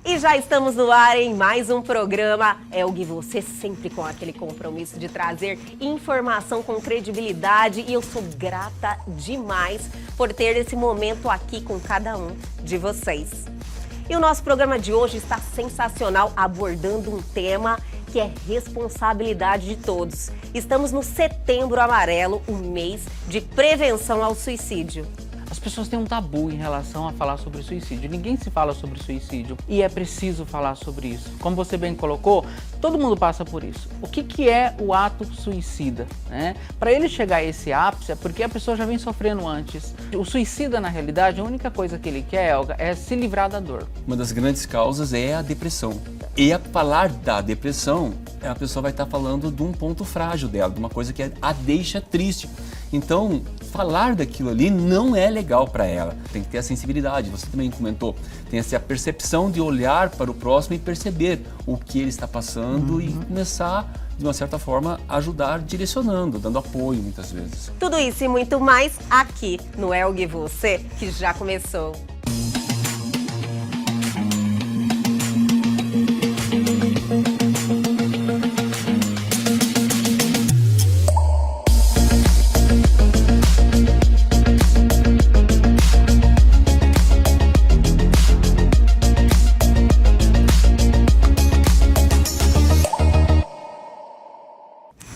E já estamos no ar em mais um programa Elg Você, sempre com aquele compromisso de trazer informação com credibilidade. E eu sou grata demais por ter esse momento aqui com cada um de vocês. E o nosso programa de hoje está sensacional, abordando um tema que é responsabilidade de todos. Estamos no Setembro Amarelo, o mês de prevenção ao suicídio. As pessoas têm um tabu em relação a falar sobre suicídio. Ninguém se fala sobre suicídio e é preciso falar sobre isso. Como você bem colocou, todo mundo passa por isso. O que é o ato suicida, né? Para ele chegar a esse ápice é porque a pessoa já vem sofrendo antes. O suicida, na realidade, a única coisa que ele quer, Elga, é se livrar da dor. Uma das grandes causas é a depressão. E a falar da depressão, a pessoa vai estar falando de um ponto frágil dela, de uma coisa que a deixa triste. Então, falar daquilo ali não é legal para ela. Tem que ter a sensibilidade, você também comentou. Tem essa percepção de olhar para o próximo e perceber o que ele está passando e começar, de uma certa forma, ajudar direcionando, dando apoio muitas vezes. Tudo isso e muito mais aqui no Elg Você, que já começou.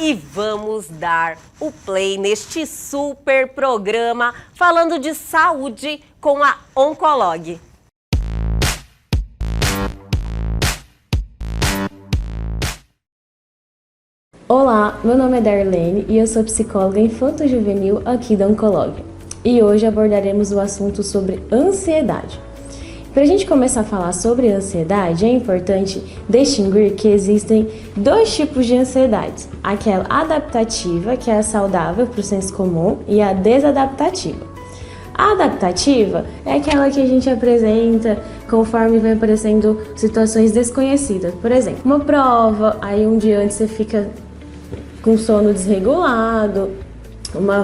E vamos dar o play neste super programa falando de saúde com a Oncolog. Olá, meu nome é Darlene e eu sou psicóloga infanto-juvenil aqui da Oncolog. E hoje abordaremos o assunto sobre ansiedade. Para a gente começar a falar sobre ansiedade, é importante distinguir que existem dois tipos de ansiedade. Aquela adaptativa, que é a saudável para o senso comum, e a desadaptativa. A adaptativa é aquela que a gente apresenta conforme vai aparecendo situações desconhecidas. Por exemplo, uma prova, aí um dia antes você fica com sono desregulado,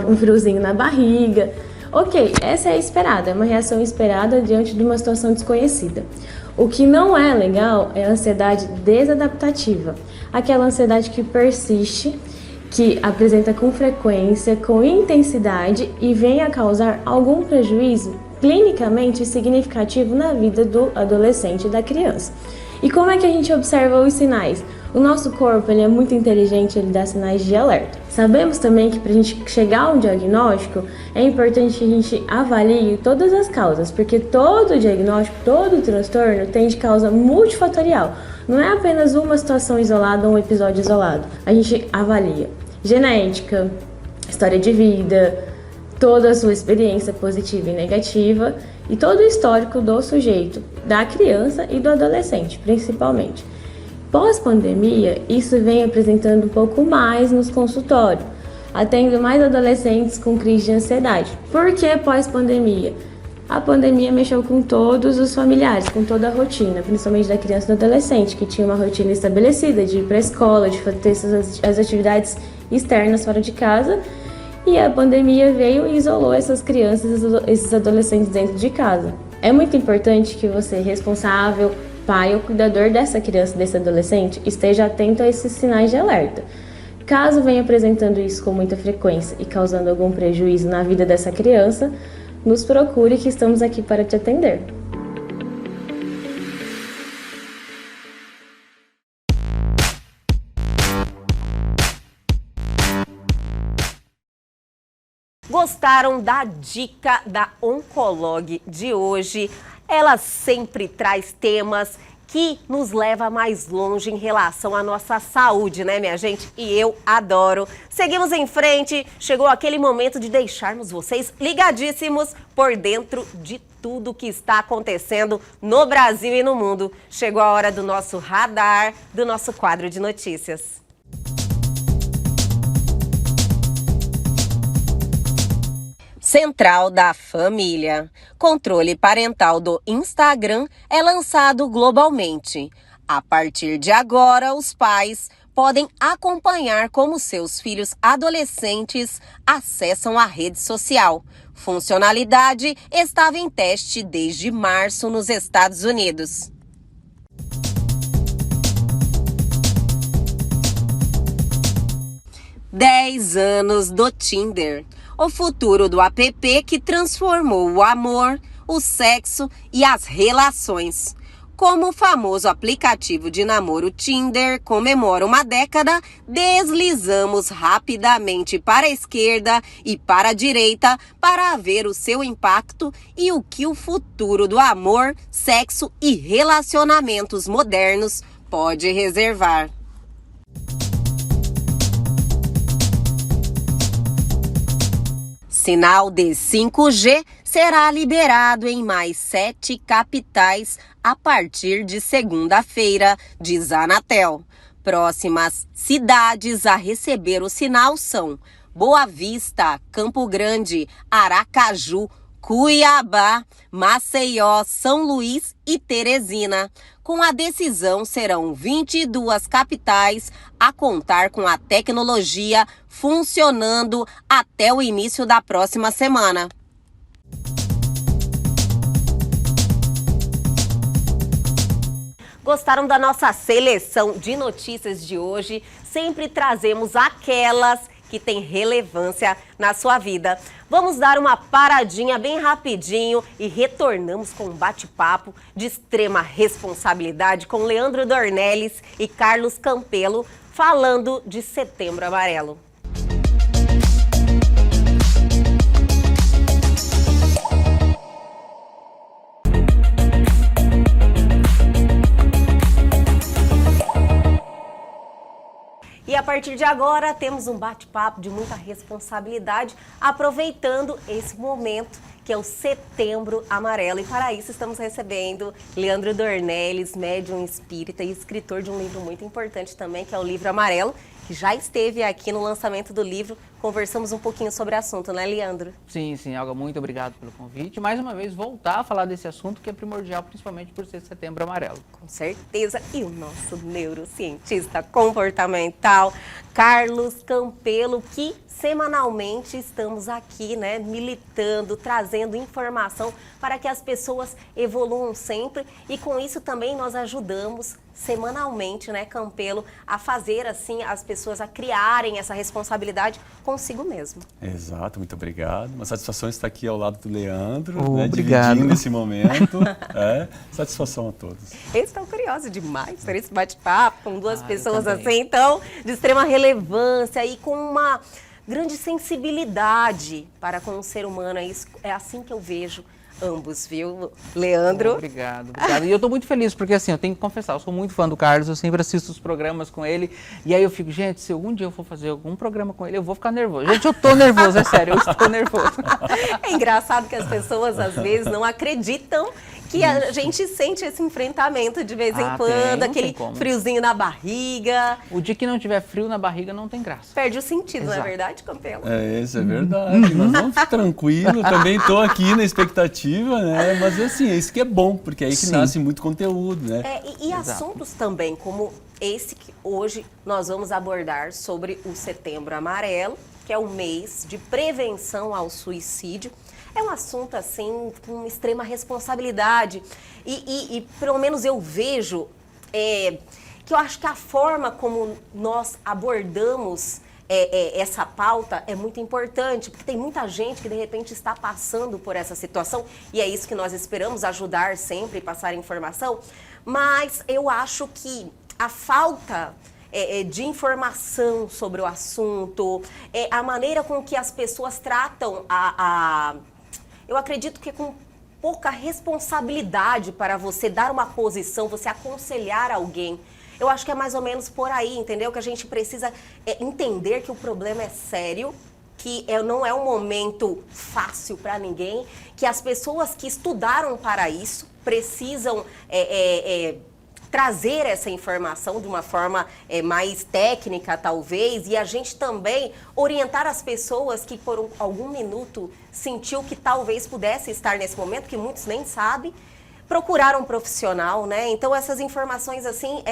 um friozinho na barriga. Ok, essa é esperada, é uma reação esperada diante de uma situação desconhecida. O que não é legal é a ansiedade desadaptativa, aquela ansiedade que persiste, que apresenta com frequência, com intensidade e vem a causar algum prejuízo clinicamente significativo na vida do adolescente e da criança. E como é que a gente observa os sinais? O nosso corpo ele é muito inteligente, ele dá sinais de alerta. Sabemos também que para a gente chegar a um diagnóstico, é importante que a gente avalie todas as causas, porque todo diagnóstico, todo transtorno tem de causa multifatorial. Não é apenas uma situação isolada ou um episódio isolado. A gente avalia genética, história de vida, toda a sua experiência positiva e negativa e todo o histórico do sujeito, da criança e do adolescente, principalmente. Pós-pandemia, isso vem apresentando um pouco mais nos consultórios, atendo mais adolescentes com crise de ansiedade. Por que pós-pandemia? A pandemia mexeu com todos os familiares, com toda a rotina, principalmente da criança e do adolescente, que tinha uma rotina estabelecida de ir para a escola, de fazer as atividades externas fora de casa, e a pandemia veio e isolou essas crianças, esses adolescentes dentro de casa. É muito importante que você, responsável, pai ou cuidador dessa criança, desse adolescente, esteja atento a esses sinais de alerta. Caso venha apresentando isso com muita frequência e causando algum prejuízo na vida dessa criança, nos procure que estamos aqui para te atender. Gostaram da dica da Oncolog de hoje? Ela sempre traz temas que nos leva mais longe em relação à nossa saúde, né, minha gente? E eu adoro. Seguimos em frente. Chegou aquele momento de deixarmos vocês ligadíssimos por dentro de tudo que está acontecendo no Brasil e no mundo. Chegou a hora do nosso radar, do nosso quadro de notícias. Central da Família. Controle parental do Instagram é lançado globalmente. A partir de agora, os pais podem acompanhar como seus filhos adolescentes acessam a rede social. Funcionalidade estava em teste desde março nos Estados Unidos. 10 anos do Tinder, o futuro do app que transformou o amor, o sexo e as relações. Como o famoso aplicativo de namoro Tinder comemora uma década, deslizamos rapidamente para a esquerda e para a direita para ver o seu impacto e o que o futuro do amor, sexo e relacionamentos modernos pode reservar. Sinal de 5G será liberado em mais 7 capitais a partir de segunda-feira, diz a Anatel. Próximas cidades a receber o sinal são Boa Vista, Campo Grande, Aracaju, Cuiabá, Maceió, São Luís e Teresina. Com a decisão, serão 22 capitais a contar com a tecnologia funcionando até o início da próxima semana. Gostaram da nossa seleção de notícias de hoje? Sempre trazemos aquelas que têm relevância na sua vida. Vamos dar uma paradinha bem rapidinho e retornamos com um bate-papo de extrema responsabilidade com Leandro Dornelles e Carlos Campelo, falando de Setembro Amarelo. E a partir de agora temos um bate-papo de muita responsabilidade, aproveitando esse momento que é o Setembro Amarelo. E para isso estamos recebendo Leandro Dornelles, médium espírita e escritor de um livro muito importante também, que é o Livro Amarelo, que já esteve aqui no lançamento do livro. Conversamos um pouquinho sobre o assunto, né, Leandro? Sim, Olga, muito obrigado pelo convite. Mais uma vez, voltar a falar desse assunto que é primordial, principalmente por ser Setembro Amarelo. Com certeza. E o nosso neurocientista comportamental, Carlos Campelo, que semanalmente estamos aqui, né, militando, trazendo informação para que as pessoas evoluam sempre. E com isso também nós ajudamos semanalmente, né, Campelo, a fazer assim as pessoas a criarem essa responsabilidade consigo mesmo. Exato, muito obrigado. Uma satisfação estar aqui ao lado do Leandro, Obrigado. Dividindo esse momento. Satisfação a todos. Eu estou curiosa demais por esse bate-papo com duas pessoas também. assim, então, de extrema relevância e com uma grande sensibilidade para com o ser humano. É assim que eu vejo ambos, viu, Leandro? Obrigado. E eu tô muito feliz, porque assim, eu tenho que confessar, eu sou muito fã do Carlos, eu sempre assisto os programas com ele, e aí eu fico, gente, se algum dia eu for fazer algum programa com ele, eu vou ficar nervoso. Gente, eu tô nervoso, é sério, eu estou nervoso. É engraçado que as pessoas, às vezes, não acreditam que a gente sente esse enfrentamento de vez em quando, aquele friozinho na barriga. O dia que não tiver frio na barriga não tem graça. Perde o sentido, Exato. não é verdade, Campelo? Isso é verdade. Nós vamos ficar tranquilo. Também estou aqui na expectativa, né? Mas assim, é isso que é bom, porque é aí que nasce muito conteúdo, né? E assuntos também, como esse que hoje nós vamos abordar sobre o Setembro Amarelo, que é o mês de prevenção ao suicídio. É um assunto, assim, com extrema responsabilidade e pelo menos eu vejo que eu acho que a forma como nós abordamos essa pauta é muito importante, porque tem muita gente que de repente está passando por essa situação e é isso que nós esperamos, ajudar sempre, passar informação, mas eu acho que a falta de informação sobre o assunto, a maneira com que as pessoas tratam eu acredito que com pouca responsabilidade para você dar uma posição, você aconselhar alguém. Eu acho que é mais ou menos por aí, entendeu? Que a gente precisa entender que o problema é sério, que não é um momento fácil para ninguém, que as pessoas que estudaram para isso precisam trazer essa informação de uma forma mais técnica, talvez, e a gente também orientar as pessoas que por algum minuto sentiu que talvez pudesse estar nesse momento, que muitos nem sabem, procurar um profissional, né? Então essas informações assim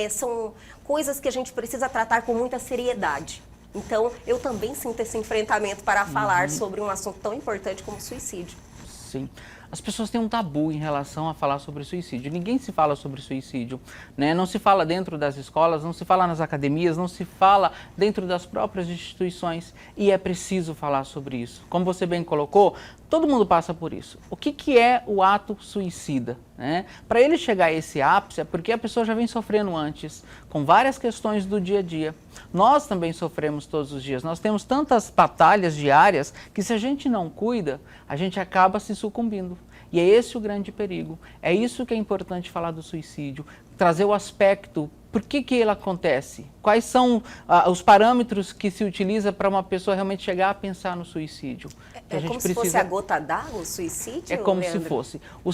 são coisas que a gente precisa tratar com muita seriedade. Então eu também sinto esse enfrentamento para falar sobre um assunto tão importante como o suicídio. Sim. As pessoas têm um tabu em relação a falar sobre suicídio. Ninguém se fala sobre suicídio, né? Não se fala dentro das escolas, não se fala nas academias, não se fala dentro das próprias instituições. E é preciso falar sobre isso. Como você bem colocou, todo mundo passa por isso. O que é o ato suicida, né? Para ele chegar a esse ápice é porque a pessoa já vem sofrendo antes, com várias questões do dia a dia. Nós também sofremos todos os dias. Nós temos tantas batalhas diárias que, se a gente não cuida, a gente acaba se sucumbindo. E é esse o grande perigo. É isso que é importante falar do suicídio, trazer o aspecto, por que ele acontece? Quais são os parâmetros que se utiliza para uma pessoa realmente chegar a pensar no suicídio? É como se fosse a gota d'água, o suicídio, É como Leandro? se fosse. O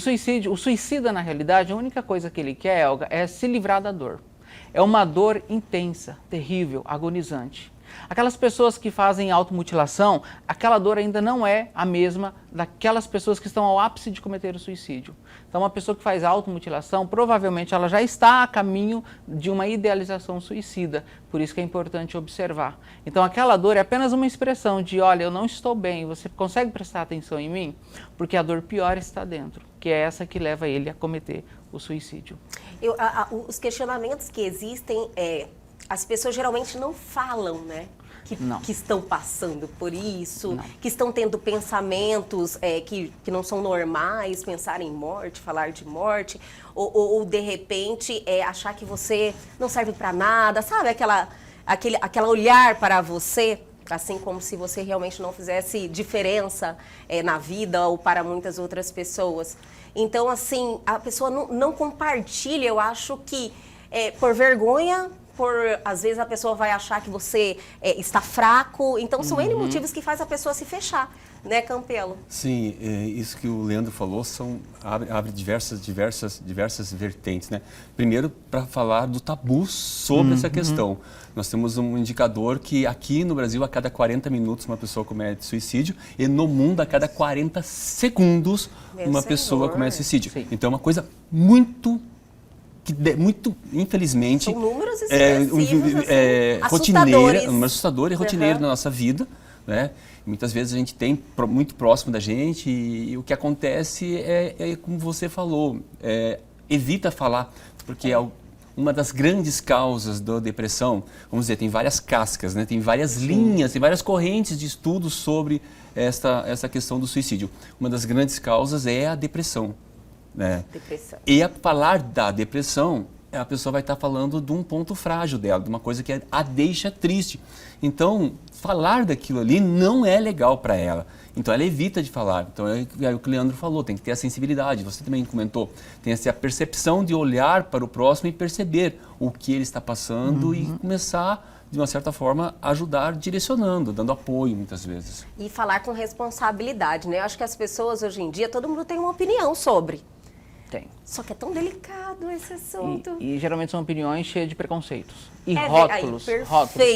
suicida, na realidade, a única coisa que ele quer, Elga, é se livrar da dor. É uma dor intensa, terrível, agonizante. Aquelas pessoas que fazem automutilação, aquela dor ainda não é a mesma daquelas pessoas que estão ao ápice de cometer o suicídio. Então, uma pessoa que faz automutilação, provavelmente ela já está a caminho de uma idealização suicida. Por isso que é importante observar. Então, aquela dor é apenas uma expressão de, olha, eu não estou bem, você consegue prestar atenção em mim? Porque a dor pior está dentro, que é essa que leva ele a cometer o suicídio. Os questionamentos que existem, as pessoas geralmente não falam, né? Que estão passando por isso, que estão tendo pensamentos que não são normais, pensar em morte, falar de morte, ou de repente achar que você não serve para nada, sabe? Aquela olhar para você, assim como se você realmente não fizesse diferença na vida ou para muitas outras pessoas. Então, assim, a pessoa não compartilha, eu acho que por vergonha, às vezes a pessoa vai achar que você está fraco, então são N motivos que faz a pessoa se fechar, né, Campelo? Sim, isso que o Leandro falou abre diversas vertentes, né? Primeiro, para falar do tabu sobre essa questão. Nós temos um indicador que aqui no Brasil, a cada 40 minutos uma pessoa comete suicídio e no mundo, a cada 40 segundos uma pessoa comete suicídio. Sim. Então, é uma coisa muito, infelizmente, são números expressivos, rotineira, um número assustador e rotineiro na nossa vida, né? Muitas vezes a gente tem muito próximo da gente e o que acontece é como você falou, evita falar, porque uma das grandes causas da depressão, vamos dizer, tem várias cascas, né? Tem várias linhas, tem várias correntes de estudos sobre essa questão do suicídio. Uma das grandes causas é a depressão. Né? Depressão. E a falar da depressão, a pessoa vai estar falando de um ponto frágil dela, de uma coisa que a deixa triste. Então, falar daquilo ali não é legal para ela. Então, ela evita de falar. Então, é o que o Leandro falou, tem que ter a sensibilidade. Você também comentou, tem a percepção de olhar para o próximo e perceber o que ele está passando e começar, de uma certa forma, ajudar direcionando, dando apoio muitas vezes. E falar com responsabilidade, né? Eu acho que as pessoas hoje em dia, todo mundo tem uma opinião sobre. Tem. Só que é tão delicado esse assunto. E geralmente são opiniões cheias de preconceitos. E rótulos,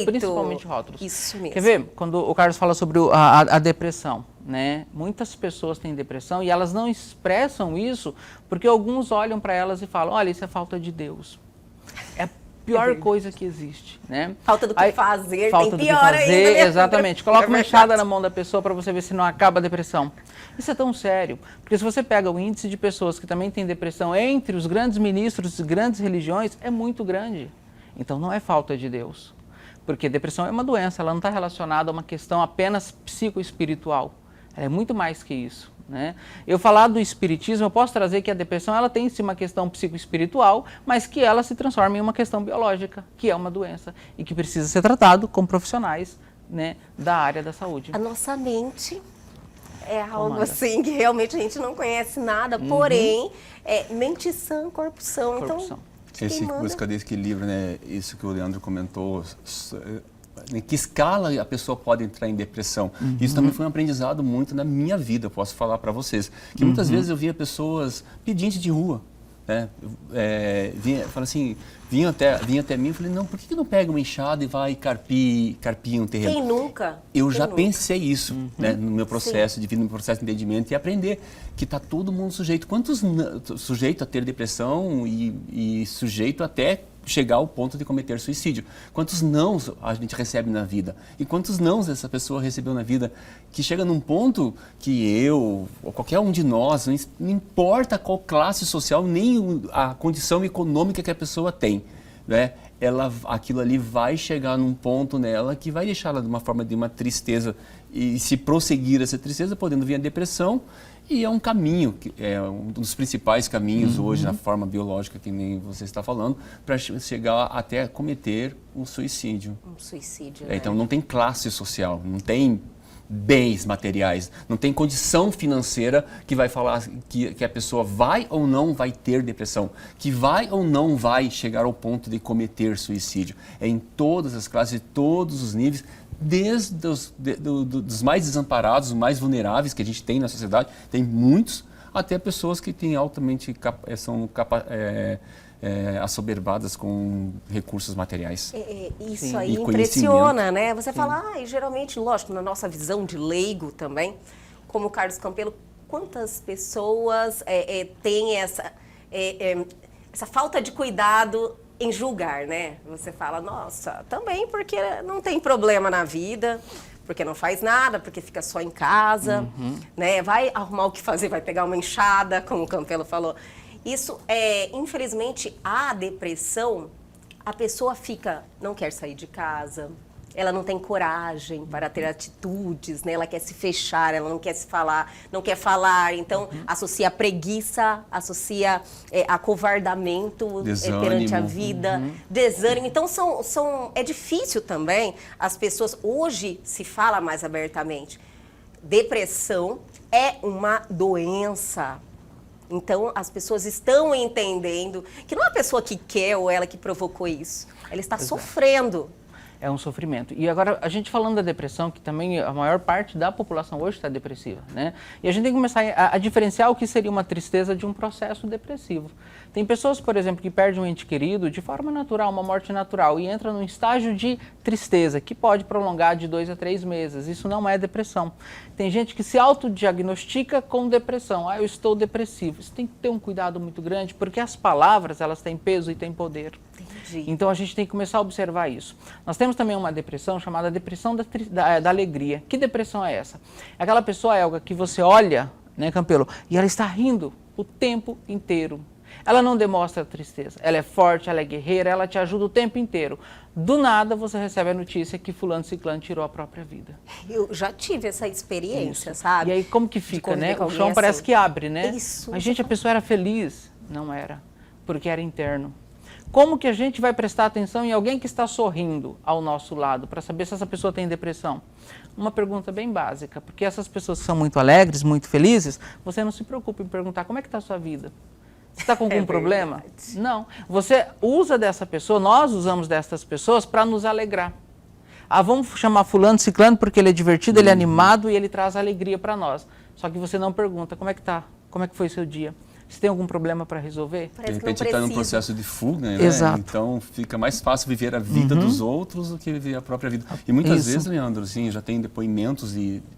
principalmente rótulos. Isso mesmo. Quer ver? Quando o Carlos fala sobre a depressão, né? Muitas pessoas têm depressão e elas não expressam isso porque alguns olham para elas e falam, olha, isso é falta de Deus. É a pior coisa que existe, né? Falta do que fazer, falta tem pior do que fazer, ainda. Né? Exatamente. Coloca uma enxada na mão da pessoa para você ver se não acaba a depressão. Isso é tão sério, porque se você pega o índice de pessoas que também têm depressão entre os grandes ministros de grandes religiões, é muito grande. Então não é falta de Deus, porque depressão é uma doença, ela não está relacionada a uma questão apenas psicoespiritual, ela é muito mais que isso. Né? Eu falar do espiritismo, eu posso trazer que a depressão ela tem sim uma questão psicoespiritual, mas que ela se transforma em uma questão biológica, que é uma doença e que precisa ser tratado com profissionais, né, da área da saúde. A nossa mente é algo assim que realmente a gente não conhece nada, porém, mente sã, corpo são. Corpo então, são. Esse busca desse equilíbrio, né? Isso que o Leandro comentou, em que escala a pessoa pode entrar em depressão. Isso também foi um aprendizado muito na minha vida, posso falar para vocês. Que muitas vezes eu via pessoas pedintes de rua, né? Vinham até mim e falei, não, por que não pega uma enxada e vai carpir um terreno? Quem nunca? Eu já pensei isso, né, no meu processo de vida, no meu processo de entendimento e aprender que está todo mundo sujeito. Sujeito a ter depressão e sujeito até chegar ao ponto de cometer suicídio. Quantos nãos a gente recebe na vida? E quantos nãos essa pessoa recebeu na vida que chega num ponto que eu, ou qualquer um de nós, não importa qual classe social, nem a condição econômica que a pessoa tem, né? Aquilo ali vai chegar num ponto nela que vai deixar ela de uma forma de uma tristeza e se prosseguir essa tristeza, podendo vir a depressão. E é um caminho, é um dos principais caminhos hoje na forma biológica, que nem você está falando, para chegar até cometer um suicídio. Um suicídio, né? Então não tem classe social, não tem bens materiais, não tem condição financeira que vai falar que a pessoa vai ou não vai ter depressão, que vai ou não vai chegar ao ponto de cometer suicídio. É em todas as classes, todos os níveis, desde dos mais desamparados, os mais vulneráveis que a gente tem na sociedade, tem muitos, até pessoas que têm são assoberbadas com recursos materiais. Isso Sim. aí E impressiona, né? Você fala, e geralmente, lógico, na nossa visão de leigo também, como o Carlos Campelo, quantas pessoas têm essa falta de cuidado em julgar, né? Você fala, nossa, também porque não tem problema na vida, porque não faz nada, porque fica só em casa, né? Vai arrumar o que fazer, vai pegar uma enxada, como o Campelo falou. Isso, infelizmente, a depressão, a pessoa não quer sair de casa, ela não tem coragem para ter atitudes, né? Ela quer se fechar, ela não quer se falar, não quer falar, então associa a preguiça, associa acovardamento perante a vida, desânimo. Então é difícil também as pessoas, hoje se fala mais abertamente, depressão é uma doença. Então, as pessoas estão entendendo que não é a pessoa que quer ou ela que provocou isso. Ela está sofrendo. É um sofrimento. E agora, a gente falando da depressão, que também a maior parte da população hoje está depressiva, né? E a gente tem que começar a diferenciar o que seria uma tristeza de um processo depressivo. Tem pessoas, por exemplo, que perdem um ente querido de forma natural, uma morte natural, e entram num estágio de tristeza, que pode prolongar de 2 a 3 meses. Isso não é depressão. Tem gente que se autodiagnostica com depressão. Eu estou depressivo. Isso tem que ter um cuidado muito grande, porque as palavras, elas têm peso e têm poder. Entendi. Então, a gente tem que começar a observar isso. Nós temos também uma depressão chamada depressão da alegria. Que depressão é essa? É aquela pessoa, Elga, que você olha, né, Campelo, e ela está rindo o tempo inteiro. Ela não demonstra tristeza. Ela é forte, ela é guerreira, ela te ajuda o tempo inteiro. Do nada, você recebe a notícia que fulano ciclano tirou a própria vida. Eu já tive essa experiência, sabe? E aí, como que fica, né? O chão alguém parece assim. que abre, né? Isso. Mas, gente, a pessoa era feliz? Não era, porque era interno. Como que a gente vai prestar atenção em alguém que está sorrindo ao nosso lado para saber se essa pessoa tem depressão? Uma pergunta bem básica, porque essas pessoas que são muito alegres, muito felizes, você não se preocupa em perguntar como é que está a sua vida. Você está com algum problema? Não. Você usa dessa pessoa, nós usamos dessas pessoas para nos alegrar. Vamos chamar fulano, ciclano, porque ele é divertido, ele é animado e ele traz alegria para nós. Só que você não pergunta como é que está, como é que foi seu dia. Se tem algum problema para resolver? De repente está num processo de fuga, né? Exato. Então fica mais fácil viver a vida dos outros do que viver a própria vida. E muitas vezes, Leandro, assim, já tem depoimentos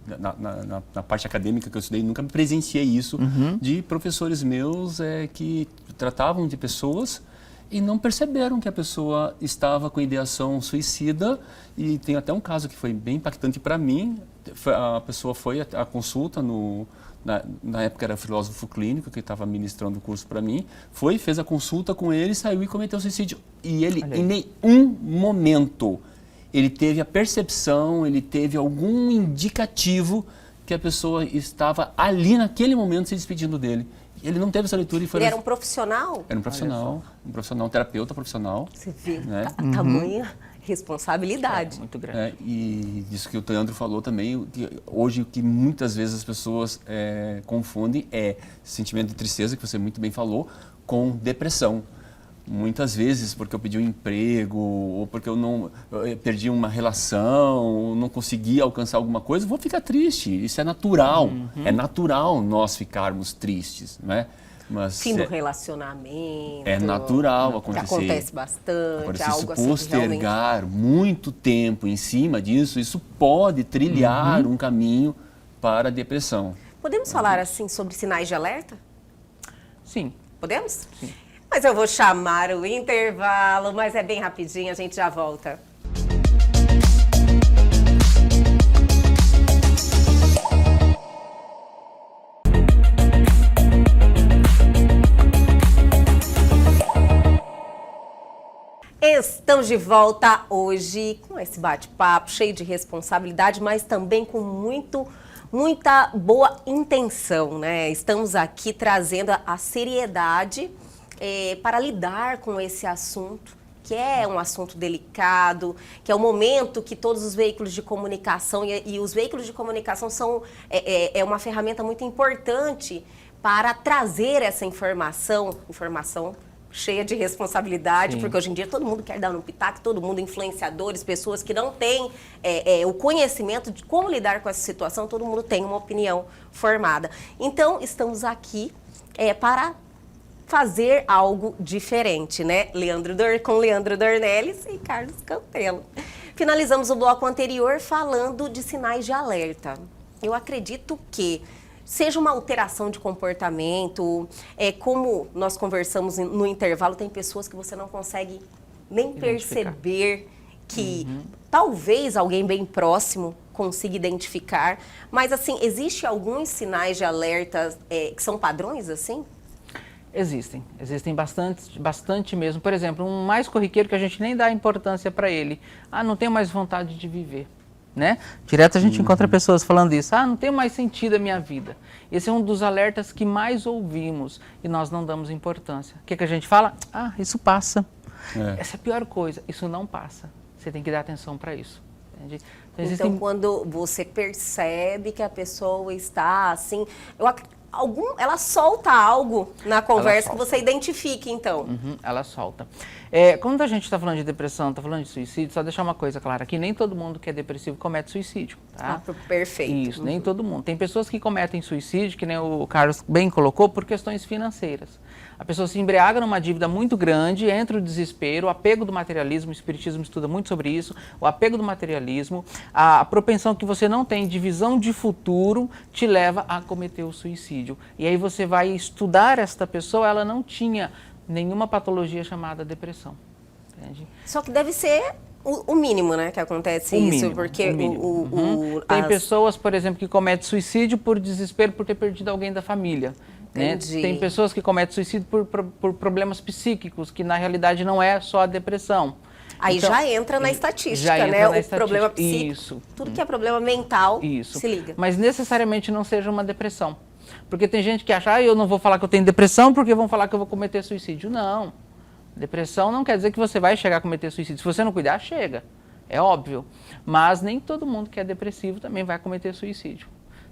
na parte acadêmica que eu estudei, nunca presenciei isso, de professores meus que tratavam de pessoas e não perceberam que a pessoa estava com ideação suicida. E tem até um caso que foi bem impactante para mim. A pessoa foi à consulta na época era filósofo clínico que estava ministrando o curso para mim, fez a consulta com ele, saiu e cometeu suicídio. E ele, em nenhum momento, ele teve a percepção, ele teve algum indicativo que a pessoa estava ali naquele momento se despedindo dele. Ele não teve essa leitura e foi... Ele era um profissional? Era um profissional, um terapeuta profissional. Você vê, né? a tamanha responsabilidade. Muito grande. E isso que o Leandro falou também, que hoje o que muitas vezes as pessoas confundem é sentimento de tristeza, que você muito bem falou, com depressão. Muitas vezes porque eu pedi um emprego, ou porque eu perdi uma relação, não consegui alcançar alguma coisa, vou ficar triste. Isso é natural. É natural nós ficarmos tristes, né? Mas Fim do relacionamento. É natural acontecer. Que acontece bastante. Agora, se algo isso assim, realmente... postergar muito tempo em cima disso, isso pode trilhar um caminho para a depressão. Podemos falar assim sobre sinais de alerta? Sim. Podemos? Sim. Mas eu vou chamar o intervalo, mas é bem rapidinho, a gente já volta. Estamos de volta hoje com esse bate-papo cheio de responsabilidade, mas também com muita boa intenção, né? Estamos aqui trazendo a seriedade para lidar com esse assunto, que é um assunto delicado, que é o momento que todos os veículos de comunicação, e os veículos de comunicação são uma ferramenta muito importante para trazer essa informação cheia de responsabilidade, Sim. porque hoje em dia todo mundo quer dar um pitaco, todo mundo influenciadores, pessoas que não têm o conhecimento de como lidar com essa situação, todo mundo tem uma opinião formada. Então, estamos aqui para fazer algo diferente, né? Com Leandro Dornelles e Carlos Campelo. Finalizamos o bloco anterior falando de sinais de alerta. Eu acredito que seja uma alteração de comportamento, como nós conversamos no intervalo, tem pessoas que você não consegue nem perceber que talvez alguém bem próximo consiga identificar, mas assim, existe alguns sinais de alerta que são padrões assim? Existem bastante mesmo. Por exemplo, um mais corriqueiro que a gente nem dá importância para ele. Não tenho mais vontade de viver. Né? Direto a gente encontra pessoas falando isso. Não tem mais sentido a minha vida. Esse é um dos alertas que mais ouvimos e nós não damos importância. O que a gente fala? Isso passa. Essa é a pior coisa. Isso não passa. Você tem que dar atenção para isso. Entende? Então, quando você percebe que a pessoa está assim... ela solta algo na conversa que você identifique, então. Ela solta. Quando a gente está falando de depressão, está falando de suicídio, só deixar uma coisa clara, que nem todo mundo que é depressivo comete suicídio. Tá? Perfeito. Isso, nem todo mundo. Tem pessoas que cometem suicídio, que nem o Carlos bem colocou, por questões financeiras. A pessoa se embriaga numa dívida muito grande, entra o desespero, o apego do materialismo, o espiritismo estuda muito sobre isso, o apego do materialismo, a propensão que você não tem de visão de futuro te leva a cometer o suicídio. E aí você vai estudar esta pessoa, ela não tinha nenhuma patologia chamada depressão. Entende? Só que deve ser o mínimo, né, que acontece isso, porque tem pessoas, por exemplo, que cometem suicídio por desespero por ter perdido alguém da família. Né? Tem pessoas que cometem suicídio por problemas psíquicos, que na realidade não é só a depressão. Aí então, já entra na estatística, né? O problema psíquico, isso. Tudo que é problema mental, isso. Se liga. Mas necessariamente não seja uma depressão. Porque tem gente que acha, eu não vou falar que eu tenho depressão porque vão falar que eu vou cometer suicídio. Não. Depressão não quer dizer que você vai chegar a cometer suicídio. Se você não cuidar, chega. É óbvio. Mas nem todo mundo que é depressivo também vai cometer suicídio.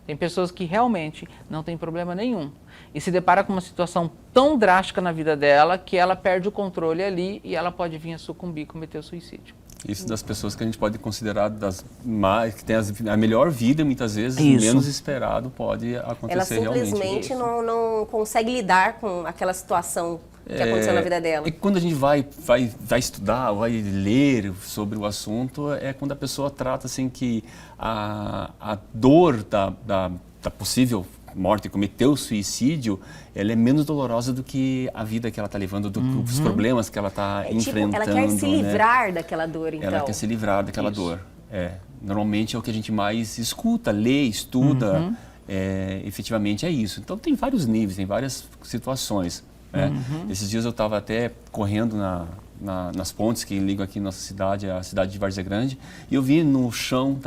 Tem pessoas que realmente não tem problema nenhum e se depara com uma situação tão drástica na vida dela que ela perde o controle ali e ela pode vir a sucumbir e cometer o suicídio. Isso das pessoas que a gente pode considerar que tem a melhor vida, muitas vezes, menos esperado, pode acontecer realmente. Ela simplesmente não consegue lidar com aquela situação que aconteceu na vida dela. E quando a gente vai estudar, vai ler sobre o assunto, é quando a pessoa trata assim que a dor da possível morte, cometer o suicídio, ela é menos dolorosa do que a vida que ela está levando, dos problemas que ela está enfrentando. Ela quer se livrar daquela dor, então. Ela quer se livrar daquela dor. Normalmente é o que a gente mais escuta, lê, estuda. Efetivamente é isso. Então tem vários níveis, tem várias situações. Esses dias eu estava até correndo nas pontes que ligam aqui nossa cidade, a cidade de Várzea Grande, e eu vi no chão,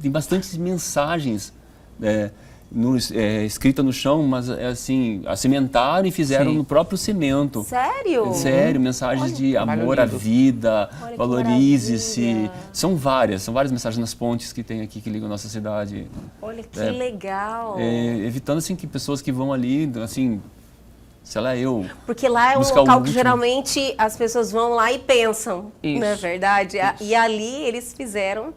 tem bastantes mensagens escritas no chão, mas assim, cimentaram e fizeram no próprio cimento. Sério? Sério, mensagens de amor à vida, valorize-se. São várias mensagens nas pontes que tem aqui que ligam a nossa cidade. Olha que legal! Evitando assim que pessoas que vão ali, assim, sei lá, porque lá é um local que geralmente as pessoas vão lá e pensam, não é verdade? Isso. E ali eles fizeram,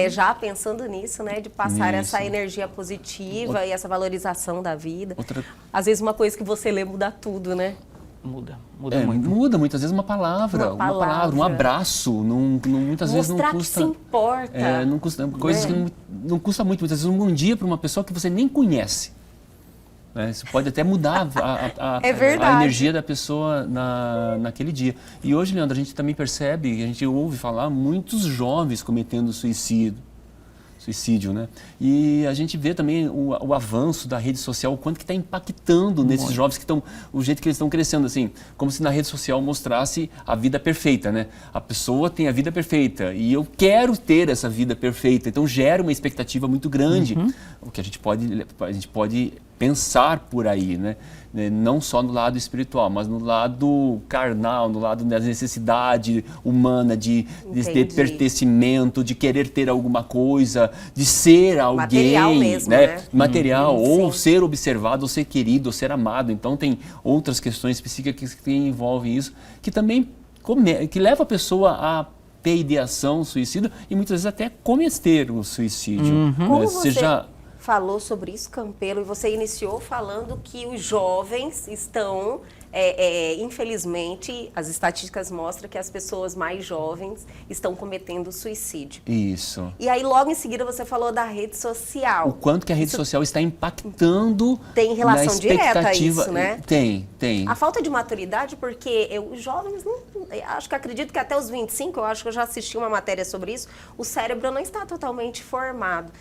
já pensando nisso, né? De passar essa energia positiva e essa valorização da vida. Às vezes uma coisa que você lê muda tudo, né? Muda muito. Muda, muitas vezes uma palavra, um abraço, muitas vezes não custa... Mostrar que se importa. Não custa, coisas que não custa muito, muitas vezes um bom dia para uma pessoa que você nem conhece. né? Isso pode até mudar É verdade. a energia da pessoa naquele dia. E hoje, Leandro, a gente também percebe, a gente ouve falar muitos jovens cometendo suicídio, né? E a gente vê também o avanço da rede social, o quanto que está impactando nesses jovens que estão, o jeito que eles estão crescendo, assim, como se na rede social mostrasse a vida perfeita, né? A pessoa tem a vida perfeita e eu quero ter essa vida perfeita, então gera uma expectativa muito grande, o que a gente pode pensar por aí, né? Não só no lado espiritual, mas no lado carnal, no lado da necessidade humana de ter pertencimento, de querer ter alguma coisa, de ser alguém, material mesmo, né? Material, ou sim. ser observado, ou ser querido, ou ser amado. Então tem outras questões psíquicas que envolvem isso, que também que leva a pessoa a ter ideação suicida e muitas vezes até cometer o suicídio. Como você falou sobre isso, Campelo, e você iniciou falando que os jovens estão, infelizmente, as estatísticas mostram que as pessoas mais jovens estão cometendo suicídio. Isso. E aí, logo em seguida, você falou da rede social. O quanto que a rede social está impactando tem relação na direta a isso, né? Tem. A falta de maturidade, porque os jovens, acredito que até os 25, eu acho que eu já assisti uma matéria sobre isso, o cérebro não está totalmente formado.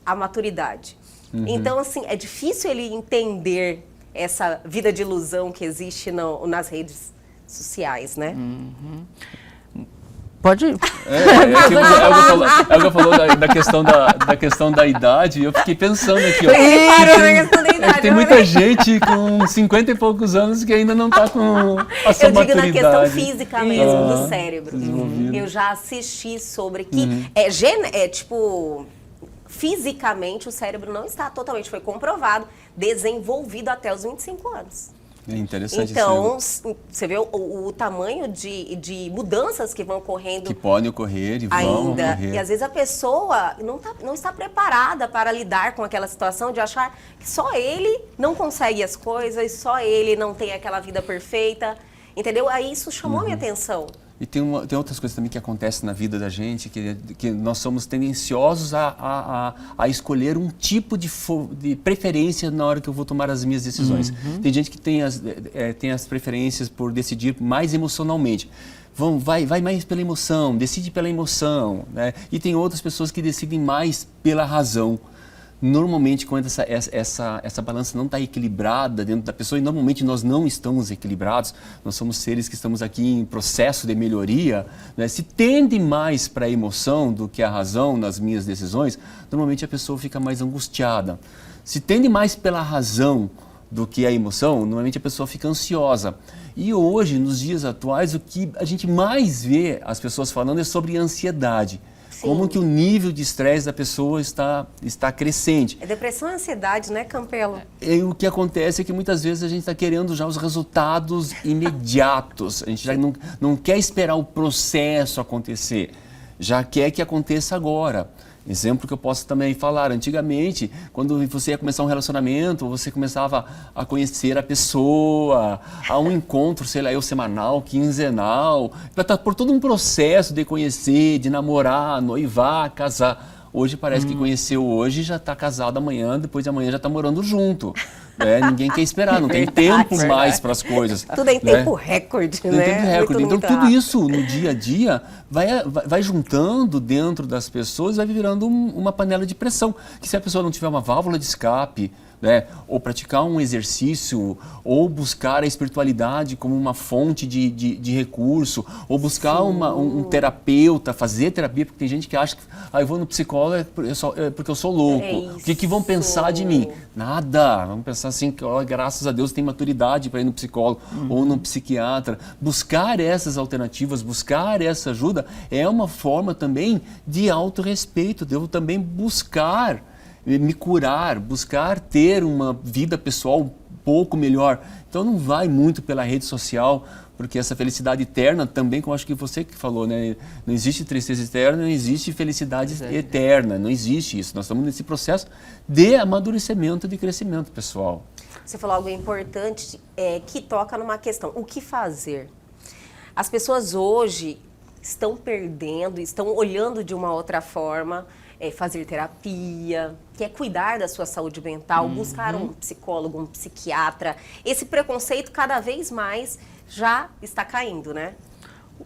A maturidade. Então, assim, é difícil ele entender essa vida de ilusão que existe nas redes sociais, né? Pode... Elga falou da questão da idade, e eu fiquei pensando aqui, ó. Tem muita gente com 50 e poucos anos que ainda não está com a sua maturidade. Eu digo na questão física mesmo, do cérebro. Eu já assisti sobre que fisicamente o cérebro não está totalmente, foi comprovado, desenvolvido até os 25 anos. É interessante então, isso. Você vê o tamanho de mudanças que vão ocorrendo. Que podem ocorrer e vão ocorrer. E às vezes a pessoa não está preparada para lidar com aquela situação de achar que só ele não consegue as coisas, só ele não tem aquela vida perfeita, entendeu? Aí isso chamou minha atenção. E tem outras coisas também que acontecem na vida da gente, que nós somos tendenciosos a escolher um tipo de preferência na hora que eu vou tomar as minhas decisões. Tem gente que tem as preferências por decidir mais emocionalmente. Vai mais pela emoção, decide pela emoção, né? E tem outras pessoas que decidem mais pela razão. Normalmente, quando essa balança não está equilibrada dentro da pessoa, e normalmente nós não estamos equilibrados, nós somos seres que estamos aqui em processo de melhoria, né? Se tende mais para a emoção do que a razão nas minhas decisões, normalmente a pessoa fica mais angustiada. Se tende mais pela razão do que a emoção, normalmente a pessoa fica ansiosa. E hoje, nos dias atuais, o que a gente mais vê as pessoas falando é sobre ansiedade. Sim. Como que o nível de estresse da pessoa está crescente. É depressão e ansiedade, né, Campelo? E o que acontece é que muitas vezes a gente está querendo já os resultados imediatos. A gente já não quer esperar o processo acontecer, já quer que aconteça agora. Exemplo que eu posso também falar, antigamente, quando você ia começar um relacionamento, você começava a conhecer a pessoa, a um encontro, sei lá, semanal, quinzenal, por todo um processo de conhecer, de namorar, noivar, casar. Hoje parece que conheceu hoje, já está casado amanhã, depois de amanhã já está morando junto. Ninguém quer esperar, não tem tempo mais para as coisas. Tudo em tempo recorde, né? Tempo recorde. Então, tudo isso no dia a dia vai juntando dentro das pessoas e vai virando uma panela de pressão. Que se a pessoa não tiver uma válvula de escape, né, ou praticar um exercício, ou buscar a espiritualidade como uma fonte de recurso, ou buscar um terapeuta, fazer terapia, porque tem gente que acha que eu vou no psicólogo porque eu sou louco. O que vão pensar de mim? Nada. Vamos pensar assim, que graças a Deus tem maturidade para ir no psicólogo ou no psiquiatra. Buscar essas alternativas, buscar essa ajuda é uma forma também de autorrespeito. Devo também buscar me curar, buscar ter uma vida pessoal um pouco melhor. Então não vai muito pela rede social, porque essa felicidade eterna também, como acho que você que falou, né? Não existe tristeza eterna, não existe felicidade eterna, não existe isso. Nós estamos nesse processo de amadurecimento, de crescimento pessoal. Você falou algo importante que toca numa questão, o que fazer? As pessoas hoje estão perdendo, estão olhando de uma outra forma. fazer terapia, que é cuidar da sua saúde mental, buscar um psicólogo, um psiquiatra. Esse preconceito cada vez mais já está caindo, né?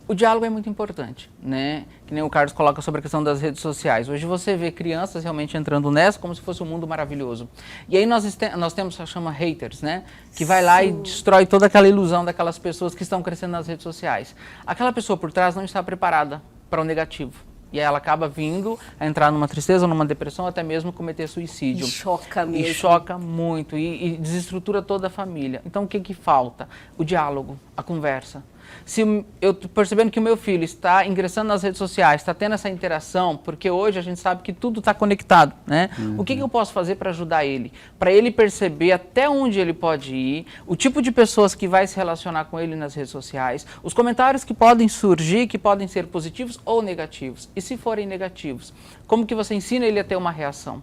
O diálogo é muito importante, né? Que nem o Carlos coloca sobre a questão das redes sociais. Hoje você vê crianças realmente entrando nessa como se fosse um mundo maravilhoso. E aí nós temos a chama haters, né? Que vai lá e destrói toda aquela ilusão daquelas pessoas que estão crescendo nas redes sociais. Aquela pessoa por trás não está preparada para o negativo. E aí ela acaba vindo a entrar numa tristeza, numa depressão, até mesmo cometer suicídio. E choca mesmo. E choca muito, e desestrutura toda a família. Então o que falta? O diálogo, a conversa. Se eu tô percebendo que o meu filho está ingressando nas redes sociais, está tendo essa interação, porque hoje a gente sabe que tudo está conectado, né? O que eu posso fazer para ajudar ele? Para ele perceber até onde ele pode ir, o tipo de pessoas que vai se relacionar com ele nas redes sociais, os comentários que podem surgir, que podem ser positivos ou negativos. E se forem negativos, como que você ensina ele a ter uma reação?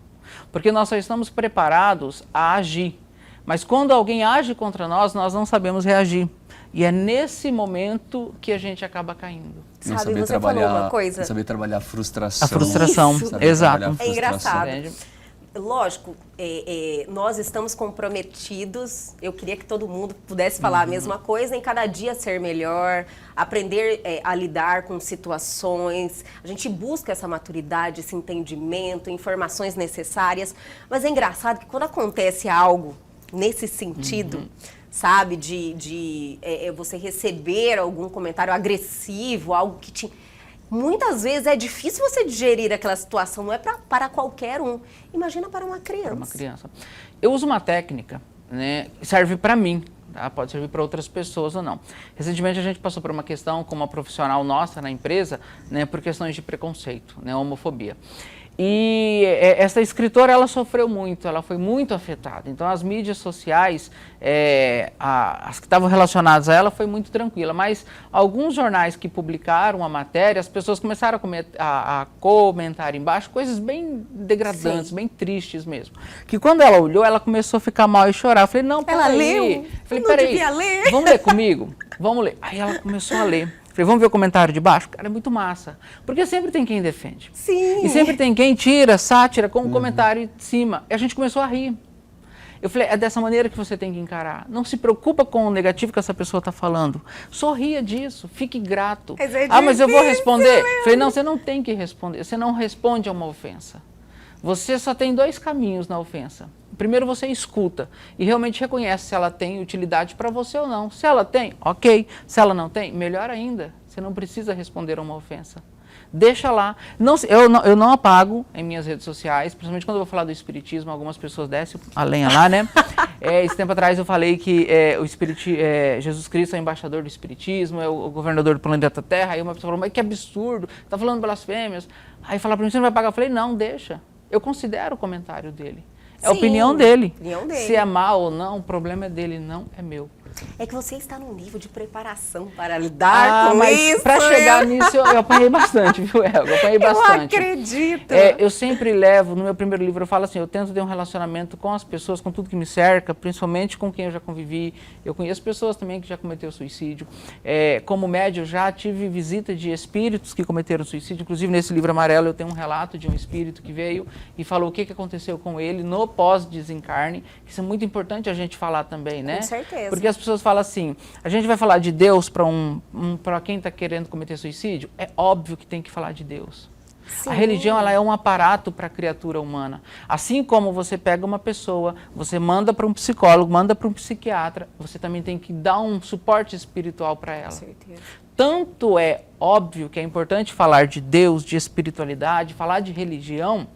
Porque nós só estamos preparados a agir. Mas quando alguém age contra nós, nós não sabemos reagir. E é nesse momento que a gente acaba caindo. Sabe, você falou uma coisa. Saber trabalhar a frustração. A frustração, exato. É engraçado. Entende? Lógico, nós estamos comprometidos, eu queria que todo mundo pudesse falar a mesma coisa, em cada dia ser melhor, aprender a lidar com situações, a gente busca essa maturidade, esse entendimento, informações necessárias, mas é engraçado que quando acontece algo nesse sentido, sabe, de você receber algum comentário agressivo, algo que te... Muitas vezes é difícil você digerir aquela situação, não é para qualquer um. Imagina para uma criança. Para uma criança. Eu uso uma técnica, né, que serve para mim, tá? Pode servir para outras pessoas ou não. Recentemente a gente passou por uma questão com uma profissional nossa na empresa, né, por questões de preconceito, né, homofobia. E essa escritora, ela sofreu muito, ela foi muito afetada. Então, as mídias sociais, as que estavam relacionadas a ela, foi muito tranquila. Mas alguns jornais que publicaram a matéria, as pessoas começaram a comentar embaixo coisas bem degradantes, bem tristes mesmo. Que quando ela olhou, ela começou a ficar mal e chorar. Eu falei, não, peraí. Ela leu? Falei, não peraí, devia ler. Vamos ler comigo? Vamos ler. Aí ela começou a ler. Falei, vamos ver o comentário de baixo? Cara, é muito massa. Porque sempre tem quem defende. Sim. E sempre tem quem tira sátira com o comentário de cima. E a gente começou a rir. Eu falei, é dessa maneira que você tem que encarar. Não se preocupa com o negativo que essa pessoa está falando. Sorria disso, fique grato. Mas eu vou responder. Falei, não, você não tem que responder. Você não responde a uma ofensa. Você só tem dois caminhos na ofensa. Primeiro você escuta e realmente reconhece se ela tem utilidade para você ou não. Se ela tem, ok. Se ela não tem, melhor ainda. Você não precisa responder a uma ofensa. Deixa lá. Eu não apago em minhas redes sociais, principalmente quando eu vou falar do espiritismo, algumas pessoas descem a lenha lá, né? Esse tempo atrás eu falei que Jesus Cristo é embaixador do espiritismo, é o governador do planeta Terra. Aí uma pessoa falou, mas que absurdo, tá falando blasfêmias. Aí falaram para mim, você não vai pagar? Eu falei, não, deixa. Eu considero o comentário dele. É a opinião dele. Se é mal ou não, o problema é dele, não é meu. É que você está num nível de preparação para lidar com isso. Para chegar nisso, eu apanhei bastante, viu, Elga? Eu apanhei bastante. Eu acredito. Eu sempre levo, no meu primeiro livro, eu falo assim, eu tento ter um relacionamento com as pessoas, com tudo que me cerca, principalmente com quem eu já convivi. Eu conheço pessoas também que já cometeram suicídio. Como médium, eu já tive visita de espíritos que cometeram suicídio. Inclusive, nesse livro amarelo, eu tenho um relato de um espírito que veio e falou o que aconteceu com ele no pós-desencarne. Isso é muito importante a gente falar também, né? Com certeza. Porque as pessoas falam assim, a gente vai falar de Deus para quem está querendo cometer suicídio? É óbvio que tem que falar de Deus. Sim. A religião, ela é um aparato para a criatura humana. Assim como você pega uma pessoa, você manda para um psicólogo, manda para um psiquiatra, você também tem que dar um suporte espiritual para ela. Com certeza. Tanto é óbvio que é importante falar de Deus, de espiritualidade, falar de religião,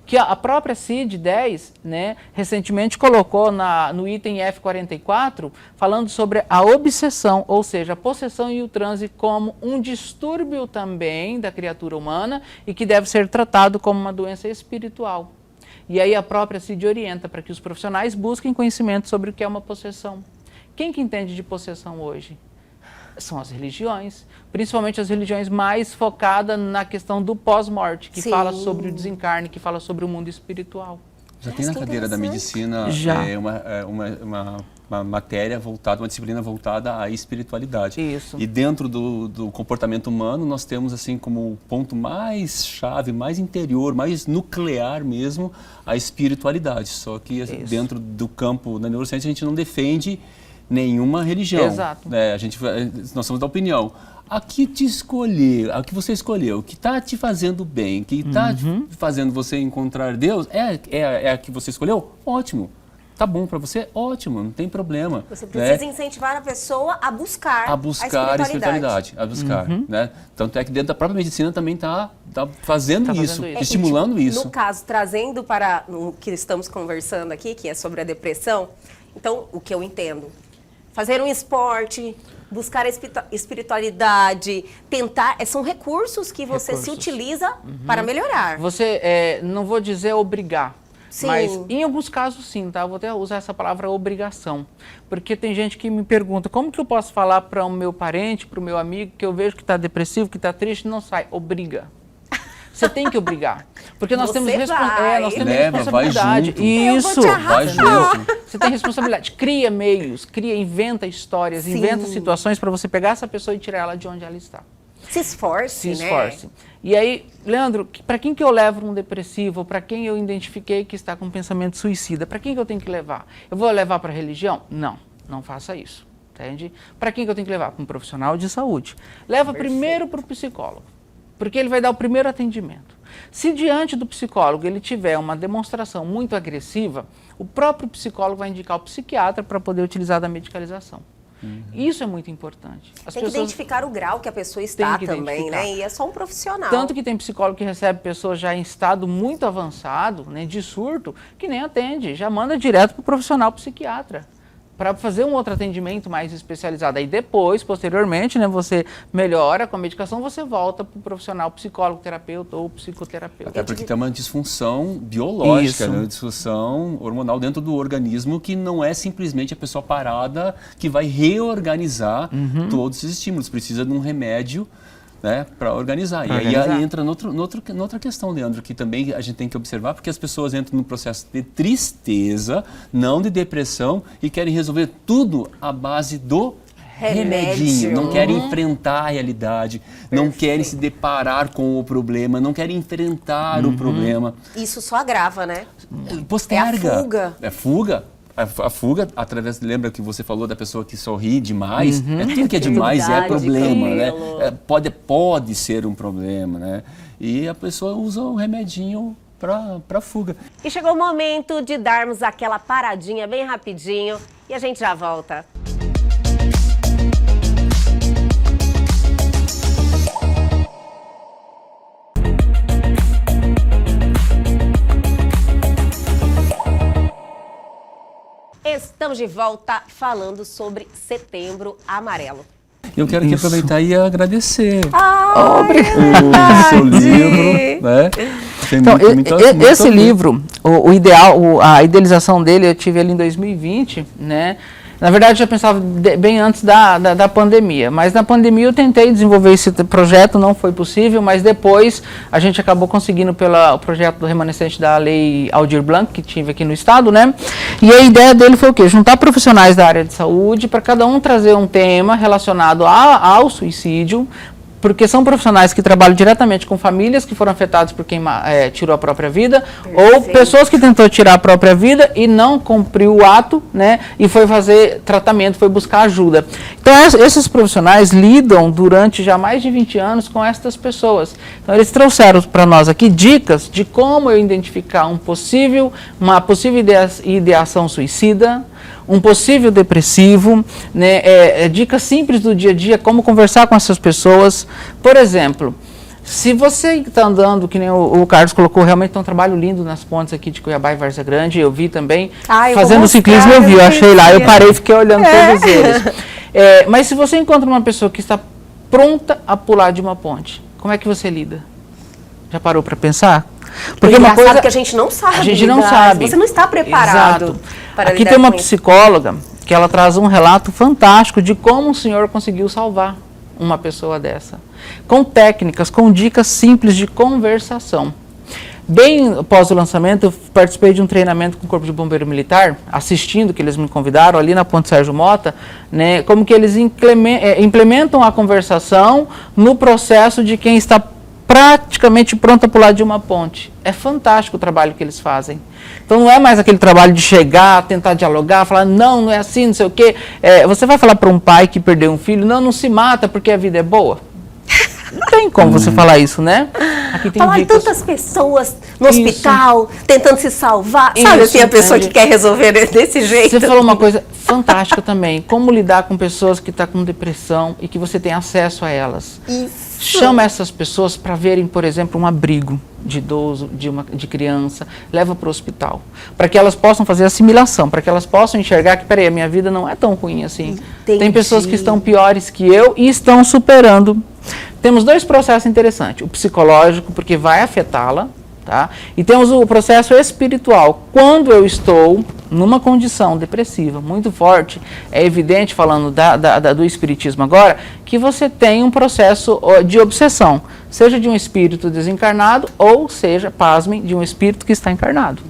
que a própria CID-10, né, recentemente colocou no item F44, falando sobre a obsessão, ou seja, a possessão e o transe como um distúrbio também da criatura humana e que deve ser tratado como uma doença espiritual. E aí a própria CID orienta para que os profissionais busquem conhecimento sobre o que é uma possessão. Quem que entende de possessão hoje? São as religiões, principalmente as religiões mais focadas na questão do pós-morte, que fala sobre o desencarne, que fala sobre o mundo espiritual. Já tem na cadeira da medicina uma matéria voltada, uma disciplina voltada à espiritualidade. Isso. E dentro do comportamento humano, nós temos assim como ponto mais chave, mais interior, mais nuclear mesmo, a espiritualidade. Só que dentro do campo da neurociência a gente não defende nenhuma religião. Exato. Nós somos da opinião. A que te escolher, a que você escolheu, que está te fazendo bem, que está fazendo você encontrar Deus, é a que você escolheu? Ótimo. Tá bom para você? Ótimo, não tem problema. Você precisa incentivar a pessoa a buscar a espiritualidade. A buscar, né? Tanto é que dentro da própria medicina também está fazendo isso, estimulando isso. No caso, trazendo para o que estamos conversando aqui, que é sobre a depressão, então, o que eu entendo, fazer um esporte, buscar a espiritualidade, tentar, são recursos que você se utiliza para melhorar. Você, não vou dizer obrigar, sim, mas em alguns casos sim, tá? Eu vou até usar essa palavra obrigação, porque tem gente que me pergunta, como que eu posso falar para o meu parente, para o meu amigo, que eu vejo que está depressivo, que está triste, não sai, obriga. Você tem que obrigar, porque nós temos responsabilidade. Vai junto. Isso, vai junto. Você tem responsabilidade. Cria meios, inventa histórias, inventa situações para você pegar essa pessoa e tirar ela de onde ela está. Se esforce, né? Se esforce. E aí, Leandro, para quem que eu levo um depressivo? Para quem eu identifiquei que está com pensamento suicida? Para quem que eu tenho que levar? Eu vou levar para a religião? Não, não faça isso. Entende? Para quem que eu tenho que levar? Para um profissional de saúde. Leva primeiro para o psicólogo, porque ele vai dar o primeiro atendimento. Se diante do psicólogo ele tiver uma demonstração muito agressiva, o próprio psicólogo vai indicar o psiquiatra para poder utilizar da medicalização. Isso é muito importante. Tem que identificar o grau que a pessoa está também, né? E é só um profissional. Tanto que tem psicólogo que recebe pessoas já em estado muito avançado, né, de surto, que nem atende, já manda direto para o profissional psiquiatra, para fazer um outro atendimento mais especializado. Aí depois, posteriormente, né, você melhora com a medicação, você volta para o profissional psicólogo, terapeuta ou psicoterapeuta. Até porque tem uma disfunção biológica, né, uma disfunção hormonal dentro do organismo que não é simplesmente a pessoa parada que vai reorganizar todos esses estímulos. Precisa de um remédio, né, para organizar. E aí entra noutra questão, Leandro, que também a gente tem que observar, porque as pessoas entram num processo de tristeza, não de depressão, e querem resolver tudo à base do remedinho. Não querem enfrentar a realidade, não querem se deparar com o problema, não querem enfrentar o problema. Isso só agrava, né? Posterga. É a fuga. É fuga. A fuga, através, lembra que você falou da pessoa que sorri demais? Tudo que é demais é problema, né? Pode ser um problema, né? E a pessoa usa o remedinho para fuga. E chegou o momento de darmos aquela paradinha bem rapidinho e a gente já volta. Estamos de volta falando sobre Setembro Amarelo. Eu quero aqui aproveitar e agradecer o seu livro, né? Então, esse livro, o ideal, a idealização dele eu tive ali em 2020, né? Na verdade, eu já pensava bem antes da pandemia, mas na pandemia eu tentei desenvolver esse projeto, não foi possível, mas depois a gente acabou conseguindo pelo projeto do remanescente da Lei Aldir Blanc, que tive aqui no estado, né? E a ideia dele foi o quê? Juntar profissionais da área de saúde para cada um trazer um tema relacionado ao suicídio, porque são profissionais que trabalham diretamente com famílias que foram afetadas por quem tirou a própria vida, ou pessoas que tentou tirar a própria vida e não cumpriu o ato, né, e foi fazer tratamento, foi buscar ajuda. Então, esses profissionais lidam durante já mais de 20 anos com estas pessoas. Então, eles trouxeram para nós aqui dicas de como eu identificar uma possível ideação suicida, um possível depressivo, né, dicas simples do dia a dia, como conversar com essas pessoas. Por exemplo, se você está andando, que nem o Carlos colocou, realmente tem um trabalho lindo nas pontes aqui de Cuiabá e Várzea Grande, eu vi também, fazendo ciclismo eu vi, eu achei lá, eu parei e fiquei olhando todos eles. Mas se você encontra uma pessoa que está pronta a pular de uma ponte, como é que você lida? Já parou para pensar? Porque uma coisa que a gente não sabe. A gente não sabe. Você não está preparado. Para aqui tem uma psicóloga que ela traz um relato fantástico de como o senhor conseguiu salvar uma pessoa dessa, com técnicas, com dicas simples de conversação. Bem após o lançamento, eu participei de um treinamento com o Corpo de Bombeiro Militar, assistindo, que eles me convidaram ali na Ponte Sérgio Mota, né, como que eles implementam a conversação no processo de quem está praticamente pronto a pular de uma ponte. É fantástico o trabalho que eles fazem. Então não é mais aquele trabalho de chegar, tentar dialogar, falar, não é assim, não sei o quê. Você vai falar para um pai que perdeu um filho, não se mata porque a vida é boa? Não tem como você falar isso, né? Aqui tem falar de dicas. tantas pessoas no hospital, tentando se salvar. Sabe assim, a pessoa que quer resolver desse jeito. Você falou uma coisa fantástica também. Como lidar com pessoas que estão com depressão e que você tem acesso a elas. Isso. Chama essas pessoas para verem, por exemplo, um abrigo de idoso, de criança, leva para o hospital. Para que elas possam fazer assimilação, para que elas possam enxergar que, peraí, a minha vida não é tão ruim assim. Entendi. Tem pessoas que estão piores que eu e estão superando. Temos dois processos interessantes. O psicológico, porque vai afetá-la, tá? E temos o processo espiritual. Quando eu estou numa condição depressiva muito forte, é evidente, falando do espiritismo agora, que você tem um processo de obsessão, seja de um espírito desencarnado ou seja, pasmem, de um espírito que está encarnado,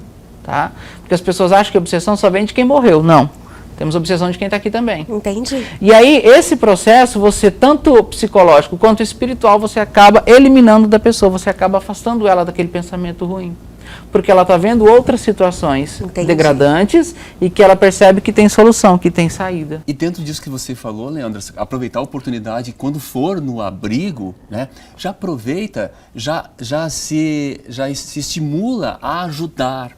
tá? Porque as pessoas acham que a obsessão só vem de quem morreu. Não. Temos obsessão de quem está aqui também. Entendi. E aí, esse processo, você, tanto psicológico quanto espiritual, você acaba eliminando da pessoa, você acaba afastando ela daquele pensamento ruim. Porque ela está vendo outras situações degradantes e que ela percebe que tem solução, que tem saída. E dentro disso que você falou, Leandra, aproveitar a oportunidade, quando for no abrigo, né, já aproveita, já se estimula a ajudar,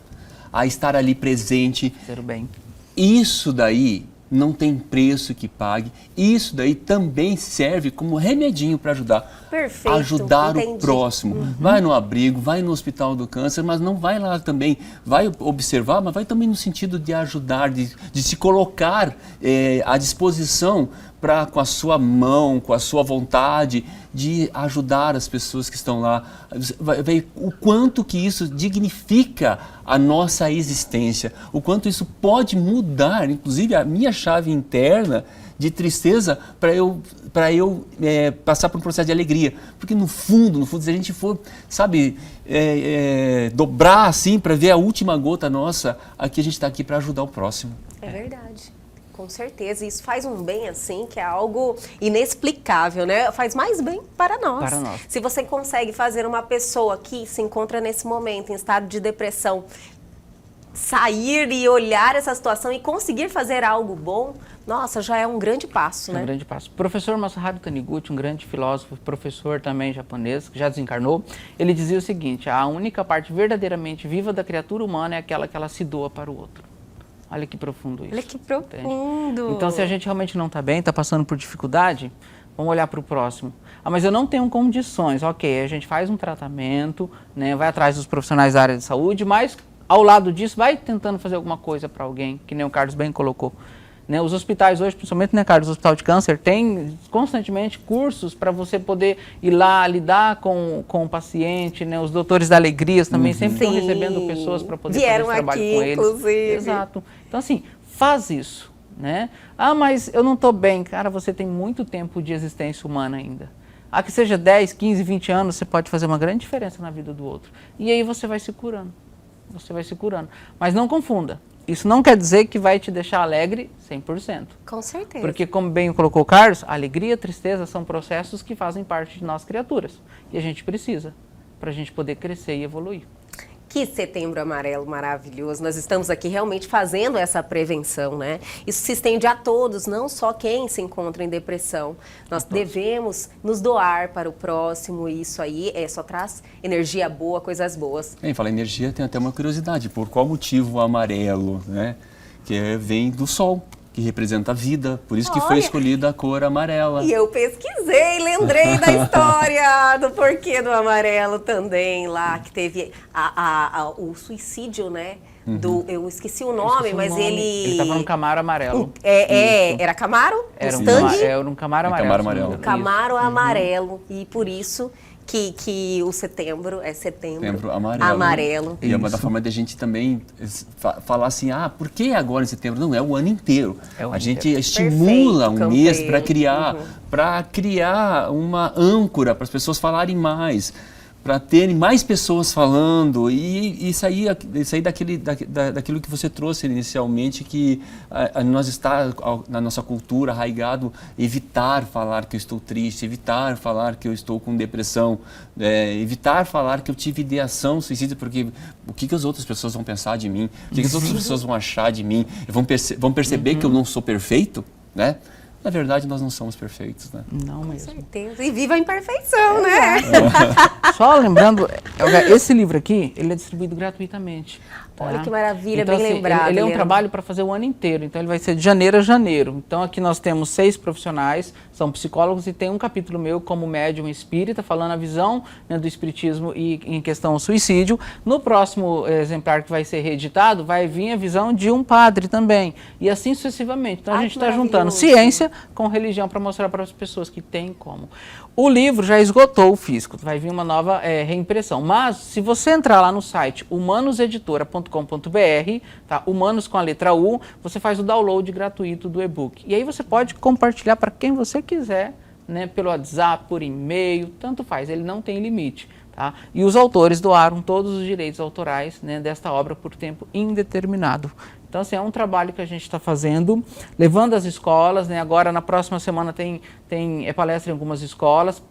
a estar ali presente. Ser o bem. Isso daí não tem preço que pague. Isso daí também serve como remedinho para ajudar. Perfeito, ajudar entendi. o próximo. Vai no abrigo, vai no hospital do câncer, mas não vai lá também, vai observar, mas vai também no sentido de ajudar, de se colocar à disposição para, com a sua mão, com a sua vontade, de ajudar as pessoas que estão lá. Vai ver o quanto que isso dignifica a nossa existência, o quanto isso pode mudar, inclusive, a minha chave interna de tristeza para eu passar por um processo de alegria. Porque no fundo, se a gente for, sabe, dobrar assim para ver a última gota nossa, aqui a gente está aqui para ajudar o próximo. É verdade. Com certeza, isso faz um bem assim, que é algo inexplicável, né? Faz mais bem para nós. Para nós. Se você consegue fazer uma pessoa que se encontra nesse momento em estado de depressão, sair e olhar essa situação e conseguir fazer algo bom, nossa, já é um grande passo, né? Um grande passo. O professor Masaharu Taniguchi, um grande filósofo, professor também japonês, que já desencarnou, ele dizia o seguinte: a única parte verdadeiramente viva da criatura humana é aquela que ela se doa para o outro. Olha que profundo isso. Olha que profundo. Entende? Então, se a gente realmente não está bem, está passando por dificuldade, vamos olhar para o próximo. Ah, mas eu não tenho condições. Ok, a gente faz um tratamento, né, vai atrás dos profissionais da área de saúde, mas ao lado disso, vai tentando fazer alguma coisa para alguém, que nem o Carlos bem colocou. Né, os hospitais hoje, principalmente, né, Carlos, o Hospital de Câncer, tem constantemente cursos para você poder ir lá, lidar com o paciente, né, os doutores da Alegrias também sempre estão recebendo pessoas para poder fazer esse trabalho com eles. Inclusive. Exato. Então, assim, faz isso, né? Ah, mas eu não estou bem. Cara, você tem muito tempo de existência humana ainda. Ah, que seja 10, 15, 20 anos, você pode fazer uma grande diferença na vida do outro. E aí você vai se curando. Você vai se curando. Mas não confunda. Isso não quer dizer que vai te deixar alegre 100%. Com certeza. Porque, como bem colocou o Carlos, alegria e tristeza são processos que fazem parte de nós criaturas. E a gente precisa, para a gente poder crescer e evoluir. Que Setembro Amarelo maravilhoso. Nós estamos aqui realmente fazendo essa prevenção, né? Isso se estende a todos, não só quem se encontra em depressão. Nós devemos nos doar para o próximo e isso aí só traz energia boa, coisas boas. Em falar em energia, tem até uma curiosidade. Por qual motivo o amarelo, né? Que vem do sol, que representa a vida. Por isso que foi escolhida a cor amarela. E eu pesquisei, lembrei da história do porquê do amarelo também lá, que teve o suicídio, né? Eu esqueci o nome, mas ele... Ele estava num Camaro amarelo. Era Camaro? Era um Camaro amarelo. Camaro amarelo. Camaro amarelo. E por isso que o setembro é setembro amarelo. E é uma da forma de a gente também falar assim, por que agora em setembro? Não, é o ano inteiro. A gente estimula um mês para criar uma âncora para as pessoas falarem mais. para terem mais pessoas falando e sair daquilo que você trouxe inicialmente, que nós está na nossa cultura arraigado evitar falar que eu estou triste, evitar falar que eu estou com depressão, evitar falar que eu tive ideação suicida, porque o que as outras pessoas vão pensar de mim, o que as outras pessoas vão achar de mim, vão perceber que eu não sou perfeito, né? Na verdade, nós não somos perfeitos, né? Não mesmo. Com certeza. E viva a imperfeição, né? Só lembrando, esse livro aqui, ele é distribuído gratuitamente. Tá? Olha que maravilha, então, bem assim, lembrado. Ele é um Leandro. trabalho para fazer o ano inteiro, então ele vai ser de janeiro a janeiro. Então aqui nós temos 6 profissionais, são psicólogos, e tem um capítulo meu como médium espírita, falando a visão, né, do espiritismo e em questão ao suicídio. No próximo exemplar que vai ser reeditado, vai vir a visão de um padre também, e assim sucessivamente. Então a gente está juntando ciência com religião para mostrar para as pessoas que tem como. O livro já esgotou o físico, vai vir uma nova reimpressão, mas se você entrar lá no site humanoseditora.com.br, tá? Humanos com a letra U, você faz o download gratuito do e-book. E aí você pode compartilhar para quem você quiser, né? Pelo WhatsApp, por e-mail, tanto faz, ele não tem limite. Tá? E os autores doaram todos os direitos autorais, né, desta obra por tempo indeterminado. Então, assim, é um trabalho que a gente está fazendo, levando às escolas, né? Agora, na próxima semana, tem palestra em algumas escolas.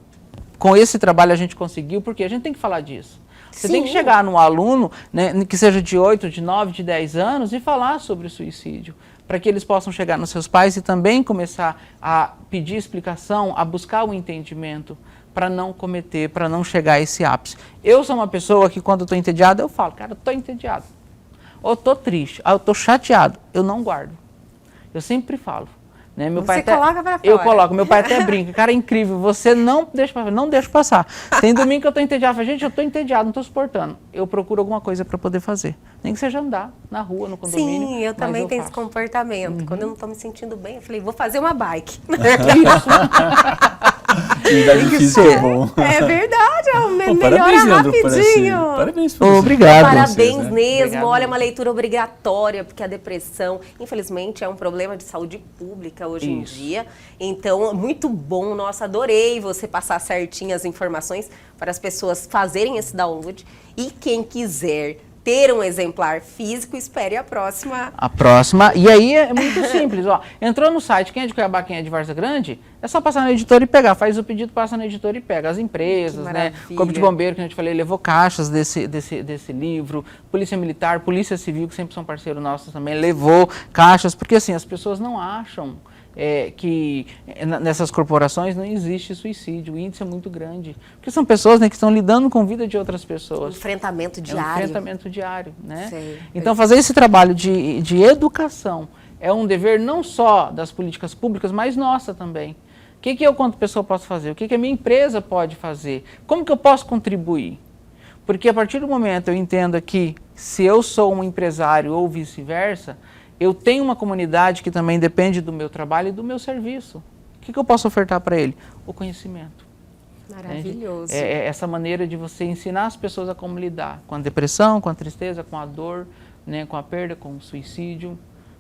Com esse trabalho a gente conseguiu, porque a gente tem que falar disso. Você tem que chegar num aluno, né, que seja de 8, de 9, de 10 anos e falar sobre o suicídio, para que eles possam chegar nos seus pais e também começar a pedir explicação, a buscar o entendimento, para não cometer, para não chegar a esse ápice. Eu sou uma pessoa que quando eu estou entediado, eu falo, cara, eu estou entediado. Ou estou triste, ou eu estou chateado, eu não guardo. Eu sempre falo. Né? Meu pai coloca pra fora. Eu coloco, meu pai até brinca, cara, é incrível, você não deixa passar. Tem domingo que eu estou entediado, falo, gente, eu estou entediado, não estou suportando. Eu procuro alguma coisa para poder fazer. Nem que seja andar na rua, no condomínio. Sim, eu também tenho esse comportamento. Quando eu não estou me sentindo bem, eu falei, vou fazer uma bike. Atividade física é bom. É verdade, é o melhor Parabéns, Leandro, rapidinho. Parabéns por Obrigado. Parabéns vocês, né? mesmo. Obrigado. Olha, é uma leitura obrigatória, porque a depressão, infelizmente, é um problema de saúde pública hoje em dia. Então, muito bom. Nossa, adorei você passar certinho as informações para as pessoas fazerem esse download. E quem quiser ter um exemplar físico, espere a próxima. A próxima. E aí é muito simples, ó. Entrou no site, quem é de Cuiabá, quem é de Várzea Grande, é só passar na editora e pegar. Faz o pedido, passa na editora e pega. As empresas, né? O Corpo de Bombeiro, que a gente falei, levou caixas desse livro. Polícia Militar, Polícia Civil, que sempre são parceiros nossos também, levou caixas. Porque assim, as pessoas não acham que nessas corporações não existe suicídio. O índice é muito grande. Porque são pessoas, né, que estão lidando com a vida de outras pessoas. Enfrentamento diário. É um enfrentamento diário, né? Sei. Então, fazer esse trabalho de educação é um dever não só das políticas públicas, mas nossa também. O que eu, quanto pessoa, posso fazer? O que a minha empresa pode fazer? Como que eu posso contribuir? Porque a partir do momento eu entendo que se eu sou um empresário ou vice-versa, eu tenho uma comunidade que também depende do meu trabalho e do meu serviço. O que eu posso ofertar para ele? O conhecimento. Maravilhoso. É essa maneira de você ensinar as pessoas a como lidar com a depressão, com a tristeza, com a dor, né, com a perda, com o suicídio.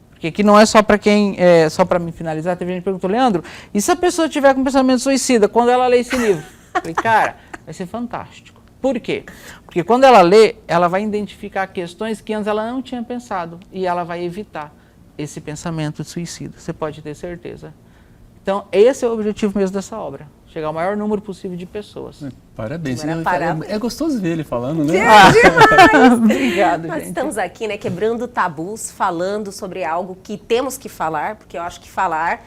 Porque aqui não é só para quem, só para me finalizar, teve gente que perguntou, Leandro, e se a pessoa tiver com pensamento suicida, quando ela lê esse livro? Eu falei, cara, vai ser fantástico. Por quê? Porque quando ela lê, ela vai identificar questões que antes ela não tinha pensado e ela vai evitar esse pensamento de suicídio, você pode ter certeza. Então, esse é o objetivo mesmo dessa obra, chegar ao maior número possível de pessoas. Parabéns. Parabéns. É gostoso ver ele falando, né? Demais! Obrigado, Nós gente. estamos aqui, né, quebrando tabus, falando sobre algo que temos que falar, porque eu acho que falar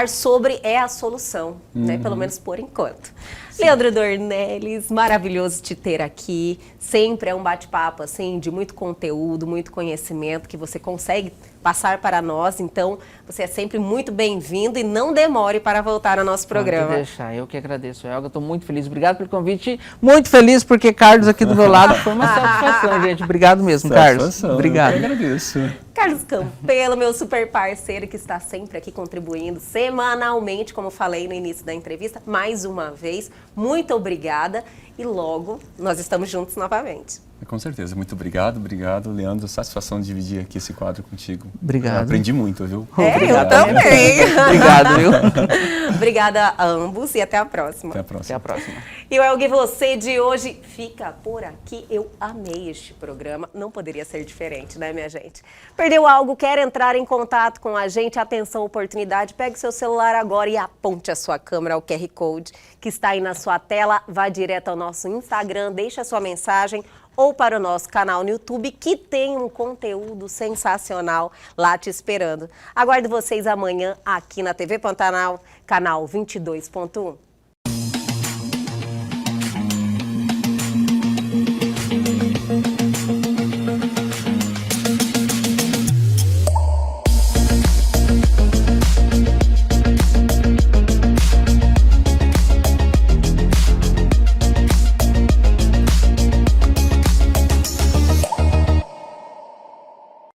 sobre é a solução, né? Pelo menos por enquanto. Sim. Leandro Dornelles, maravilhoso te ter aqui. Sempre é um bate-papo, assim, de muito conteúdo, muito conhecimento que você consegue passar para nós. Então, você é sempre muito bem-vindo e não demore para voltar ao nosso programa. Pode deixar, eu que agradeço, Elga. Estou muito feliz. Obrigado pelo convite. Muito feliz porque Carlos aqui do meu lado foi uma satisfação, gente. Obrigado mesmo, Carlos. Obrigado. Eu agradeço. Carlos Campelo, meu super parceiro que está sempre aqui contribuindo semanalmente, como falei no início da entrevista, mais uma vez. Muito obrigada e logo nós estamos juntos novamente. Com certeza. Muito obrigado, Leandro. Satisfação de dividir aqui esse quadro contigo. Obrigado. Eu aprendi muito, viu? Eu também. Obrigado, viu? Obrigada a ambos e até a próxima. Até a próxima. Até a próxima. E o Elgue Você de hoje fica por aqui. Eu amei este programa. Não poderia ser diferente, né, minha gente? Perdeu algo? Quer entrar em contato com a gente? Atenção, oportunidade. Pegue seu celular agora e aponte a sua câmera ao QR Code que está aí na sua tela. Vá direto ao nosso Instagram, deixe a sua mensagem ou para o nosso canal no YouTube, que tem um conteúdo sensacional lá te esperando. Aguardo vocês amanhã aqui na TV Pantanal, canal 22.1.